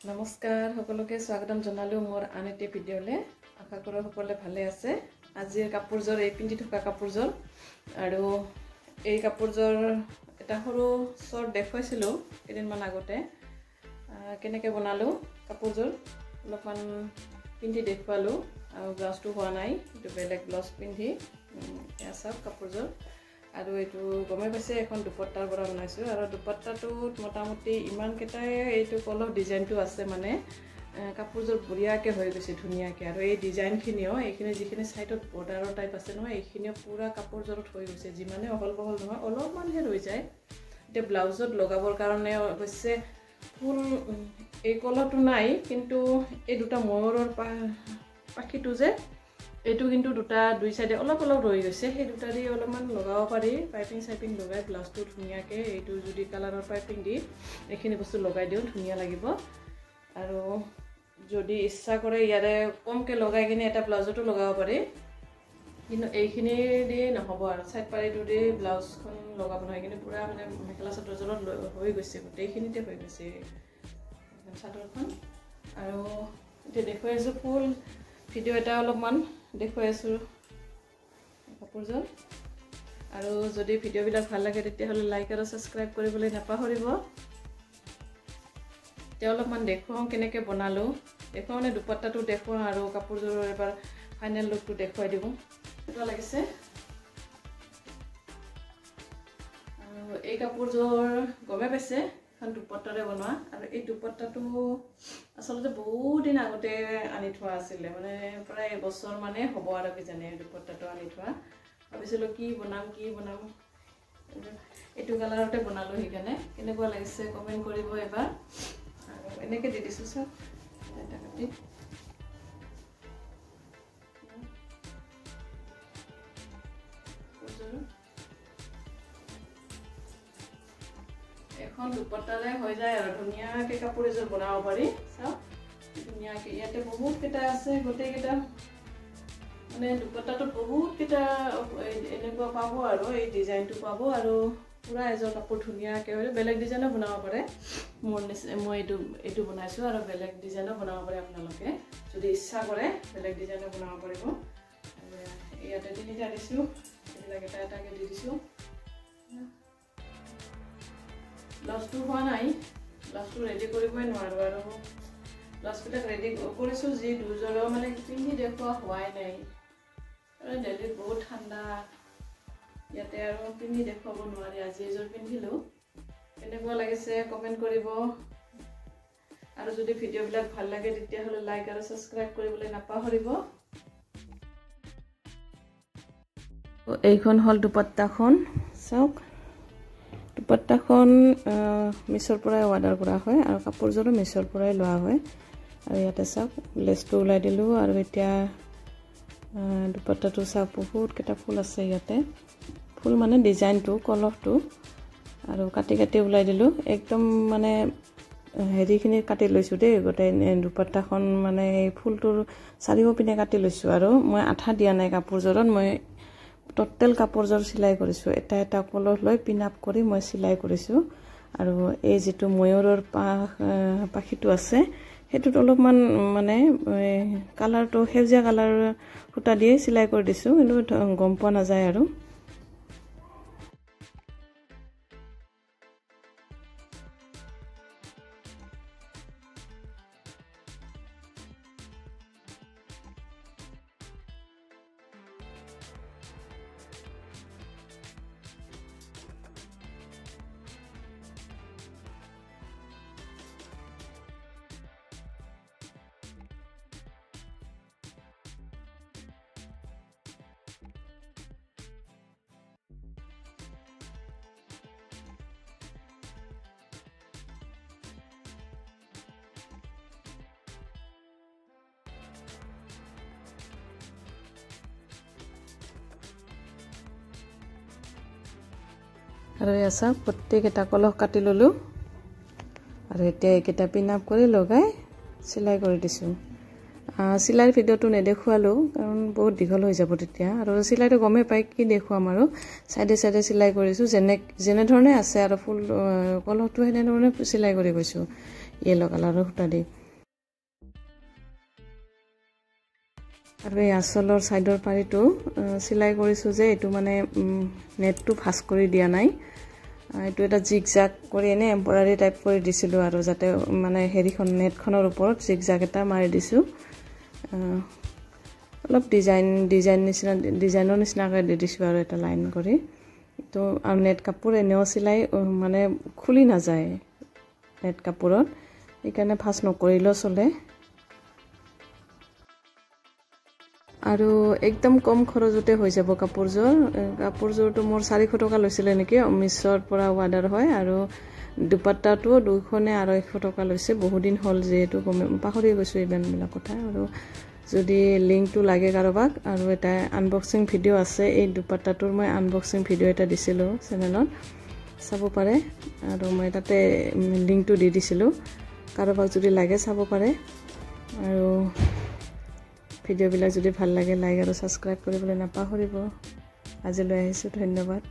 নমস্কাৰ সকলোকে স্বাগতম জনালো মোৰ আন এটা ভিডিঅ'লে আশা কৰোঁ সকলোৱে ভালে আছে আজিৰ কাপোৰজোৰ এই পিন্ধি থকা কাপোৰজোৰ আৰু এই কাপোৰজোৰ এটা সৰু শৰ্ট দেখুৱাইছিলো কেইদিনমান আগতে কেনেকৈ বনালো কাপোৰজোৰ অলপমান পিন্ধি দেখুৱালো আৰু ব্লাউজটো হোৱা নাই এইটো বেলেগ ব্লাউজ পিন্ধি এসব কাপোৰজোৰ আৰু এইটো গমে পাইছে এখন দুপট্টাৰ পৰা বনাইছো আৰু দুপট্টাটোত মোটামুটি ইমান কেটাই এইটো কলহ ডিজাইনটো আছে মানে কাপোৰজোৰ বঢ়িয়াকৈ হৈ গৈছে ধুনীয়াকৈ আৰু এই ডিজাইনখিনিও এইখিনি যিখিনি সাইডত বৰ্ডাৰৰ টাইপ আছে নহয় এইখিনিও পুৰা কাপোৰজোৰত হৈ গৈছে যিমানে অহল বহল নহয় অলপমানহে ৰৈ যায় এতিয়া ব্লাউজত লগাবৰ কাৰণে অৱশ্যে ফুল এই কলহটো নাই কিন্তু এই দুটা ময়ূৰৰ পাখিটো যে এইটো কিন্তু দুটা দুই সাইডে অলপ অলপ ৰৈ গৈছে সেই দুটা দি অলপমান লগাব পাৰি পাইপিং সাইপিং লগাই ব্লাউজটো ধুনীয়াকৈ এইটো যদি কালাৰৰ পাইপিং দি এইখিনি বস্তু লগাই দিও ধুনীয়া লাগিব আৰু যদি ইচ্ছা কৰে ইয়াৰে কমকৈ লগাই কিনে এটা ব্লাউজটো লগাব পাৰি কিন্তু এইখিনি দি নহব আৰু সাইড পাৰিটো দি ব্লাউজখন লগাব নহয় কিন্তু পুৰা মানে মেখেলা চাদৰজোৰত হৈ গৈছে গোটেইখিনিতে হৈ গৈছে চাদৰখন আৰু এতিয়া দেখুৱাই আছো ফুল ভিডিঅ' এটা অলপমান দেখুৱাই আছো কাপোৰজোৰ আৰু যদি ভিডিঅ'বিলাক ভাল লাগে তেতিয়াহ'লে লাইক আৰু সাবস্ক্ৰাইব কৰিবলৈ নাপাহৰিব এতিয়া অলপমান দেখুৱাও কেনেকৈ বনালো দেখুৱাও মানে দুপট্টাটো দেখুৱাও আৰু কাপোৰজোৰৰ এবাৰ ফাইনেল লুকটো দেখুৱাই দিব কেনেকুৱা লাগিছে আৰু এই কাপোৰজোৰ গমে পাইছে এখন দুপট্টাৰে বনোৱা আৰু এই দুপট্টাটো আচলতে বহুত দিন আগতে আনি থোৱা আছিলে মানে প্ৰায় এবছৰ মানে হ'ব আৰু কি জানে দুপট্টাটো আনি থোৱা ভাবিছিলো কি বনাম এইটো কালাৰতে বনালো সেইকাৰণে কেনেকুৱা লাগিছে কমেন্ট কৰিব এবাৰ আৰু এনেকৈ দি দিছো সব এটা কাটি এখন দুপট্টাৰে হৈ যায় আৰু ধুনীয়াকৈ কাপোৰ এযোৰ বনাব পাৰি সব ধুনীয়াকৈ ইয়াতে বহুত কেইটা আছে গোটেই কেইটা মানে দুপট্টাটোত বহুত কেইটা এনেকুৱা পাব আৰু এই ডিজাইনটো পাব আৰু পুৰা এযোৰ কাপোৰ ধুনীয়াকৈ হয় বেলেগ ডিজাইনো বনাব পাৰে মই এইটো বনাইছো আৰু বেলেগ ডিজাইনো বনাব পাৰে আপোনালোকে যদি ইচ্ছা কৰে বেলেগ ডিজাইনো বনাব পাৰিব ইয়াতে তিনিটা দিছো এইবিলাক এটা এটাকৈ দি দিছো ব্লাউজটো হোৱা নাই ব্লাউজটো ৰেডি কৰিবই নোৱাৰো আৰু ব্লাউজবিলাক ৰেডি কৰিছো যি দুযোৰো মানে পিন্ধি দেখুওৱা হোৱাই নাই আৰু দিল্লীত বহুত ঠাণ্ডা ইয়াতে আৰু পিন্ধি দেখুৱাব নোৱাৰি আজি এযোৰ পিন্ধিলো কেনেকুৱা লাগিছে কমেন্ট কৰিব আৰু যদি ভিডিঅ'বিলাক ভাল লাগে তেতিয়াহ'লে লাইক আৰু সাবস্ক্ৰাইব কৰিবলৈ নাপাহৰিব এইখন হল দুপট্টাখন চাওক দুপট্টাখন মিছৰ পৰাই অৰ্ডাৰ কৰা হয় আৰু কাপোৰযোৰো মিছৰ পৰাই লোৱা হয় আৰু ইয়াতে চাওক লেছটো ওলাই দিলো আৰু এতিয়া দুপট্টাটো চাওক বহুত কেইটা ফুল আছে ইয়াতে ফুল মানে ডিজাইনটো কলহটো আৰু কাটি কাটি ওলাই দিলো একদম মানে হেৰিখিনি কাটি লৈছো দেই গোটেই দুপট্টাখন মানে এই ফুলটোৰ চাৰিও পিনে কাটি লৈছো আৰু মই আঠা দিয়া নাই কাপোৰযোৰত মই টোটেল কাপোৰজোৰ সিলাই কৰিছো এটা এটা কলহ লৈ পিন আপ কৰি মই সিলাই কৰিছো আৰু এই যেটো ময়ূৰৰ পাখিটো আছে হেতুত অলপমান মানে কালাৰটো হেজীয়া কালাৰ ফুটা দিয়ে সিলাই কৰি দিছো কিন্তু গম পোৱা নাযায় আৰু আৰু এসা প্ৰত্যেক এটা কলহ কাটি ললো আৰু এতিয়া এইকেইটা পিন আপ কৰি লগাই সিলাই কৰি দিছো সিলাইৰ ভিডিঅ'টো নেদেখুৱালো কাৰণ বহুত দীঘল হৈ যাব তেতিয়া আৰু সিলাইটো গমে পাই কি দেখুৱাম আৰু সাইডে সাইডে সিলাই কৰিছো যেনে ধৰণে আছে আৰু ফুল কলহটো হেনে ধৰণে সিলাই কৰি গৈছো ইয়েলো কালাৰৰ সূতা দি আৰু এই আঁচলৰ ছাইডৰ পাৰিটো চিলাই কৰিছোঁ যে এইটো মানে নেটটো ফাঁচ কৰি দিয়া নাই এইটো এটা জিগ জাগ কৰি এনে এম্ব্ৰইডাৰী টাইপ কৰি দিছিলোঁ আৰু যাতে মানে হেৰিখন নেটখনৰ ওপৰত জিগ জাগ এটা মাৰি দিছোঁ অলপ ডিজাইনৰ নিচিনাকৈ দি দিছোঁ আৰু এটা লাইন কৰি তো আৰু নেট কাপোৰ এনেও চিলাই মানে খুলি নাযায় নেট কাপোৰত সেইকাৰণে ফাঁচ নকৰিলেও চলে আৰু একদম কম খৰচতে হৈ যাব কাপোৰযোৰটো মোৰ 400 টকা লৈছিলে নেকি মিছৰ পৰা অৰ্ডাৰ হয় আৰু দুপাট্টাটো 200 নে 250 টকা লৈছে বহুদিন হ'ল যেহেতু পাহৰি গৈছোঁ ইমানবিলাক কথা আৰু যদি লিংকটো লাগে কাৰোবাক আৰু এটা আনবক্সিং ভিডিঅ' আছে এই দুপাট্টাটোৰ মই আনবক্সিং ভিডিঅ' এটা দিছিলোঁ চেনেলত চাব পাৰে আৰু মই তাতে লিংকটো দি দিছিলোঁ কাৰোবাক যদি লাগে চাব পাৰে আৰু ভিডিঅ'বিলাক যদি ভাল লাগে লাইক আৰু সাবস্ক্ৰাইব কৰিবলৈ নাপাহৰিব আজিলৈ আহিছোঁ ধন্যবাদ